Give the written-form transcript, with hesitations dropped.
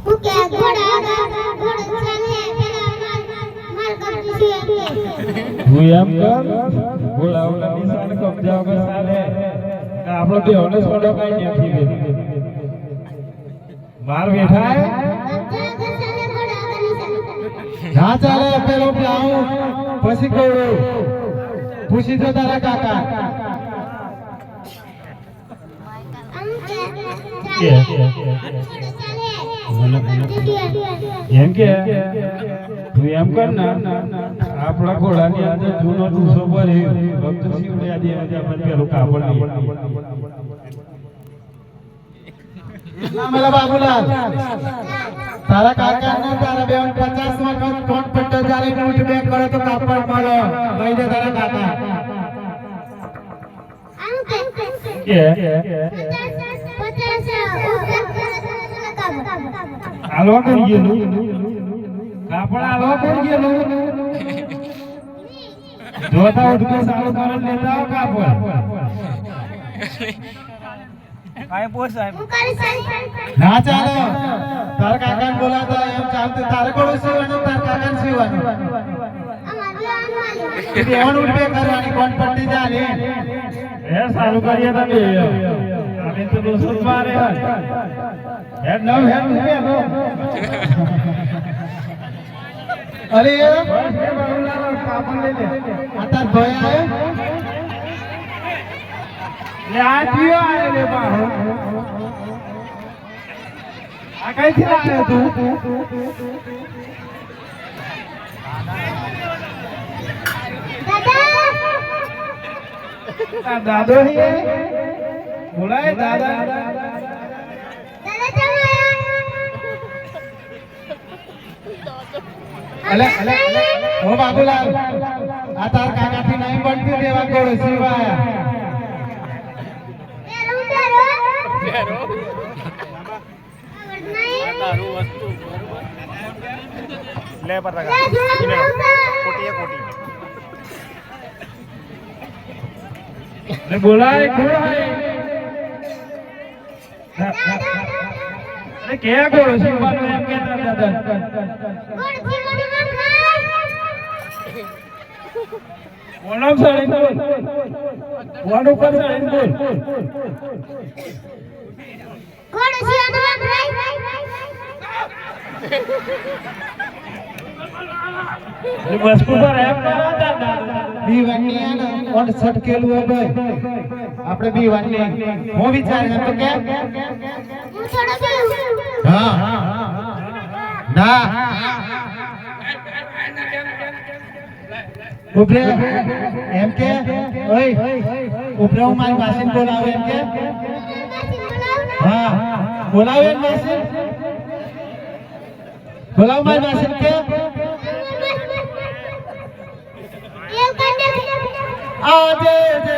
કે ઘોડા ચાલે પેલા માર કરતી છે હું એમ કર ઘોડાઓના નિશાન કબજા વગર ચાલે કે આપણો દેવનો છોડો કઈ નથી બેઠી માર બેઠા ના ચાલે પેલો પ્લાઉ પછી કોડો પૂછી જો તારા કાકા એમ કે તું એમ કર ને આપણા ઘોડાની અંદર જૂનો ટૂસો પર ભક્ત શિવડે આજે આપણે પેલું કાપડ મેલા બાબુલાલ તારા કાકા ને તારા બેન 50 માં કોણ પટ્ટો જારે નોટ બે કરે તો કાપડ મળે લઈ દે તારા કાકા કે આલો કોણ ગયેલું કાપડ આલો કોણ ગયેલું જોતા ઉઠ કે સારું કારણ લેતા આવો કાપડ કાય પોસ સાહેબ ના ચાલે તારા કાકાને બોલાતા એમ ચાલતું તારે કોણ સીવાનું તારા કાકાને સીવાનું દેવણ ઉઠે કરવાની કોણ પટ્ટી ચાલે એ સારું કરીએ તમે અમે તો દોસ્ત મારે હેડ નવ હેડ ઉઠે નો અરે બસ એ બાબુલાલ કાપડ લઈ લે આતા ભય આયો લે આ જીઓ આયો લે બાહો આ કઈ થી આયો તું દાદા દાદો હે બોલાય દાદા અલે અલે ઓ બાબુલાલ આ તાર કાકા થી નહીં બનતી દેવા કોળો શિવાયા તારું વસ્તુ લે પર લગા કોટી કોટી લે બોલાય બોલાય અરે કે કોળો શિવાનો એમ કેતા દાદા કોણમ સાડી બોલ કોણ ઉપર સાડી બોલ કોણ શિવાનો બસ ઉપર એમ કરાતા બી વન્યા ને ઓન છટકેલું હે ભાઈ આપણે બી વન્યા હું વિચાર એમ તો કે હું થોડો પેલું હા ના ઉભરે એમ કે ઓય ઉભરે હું મારી માસીને બોલાવે એમ કે હા બોલાવે માસી બોલાવ મારી માસીને કે આજે જે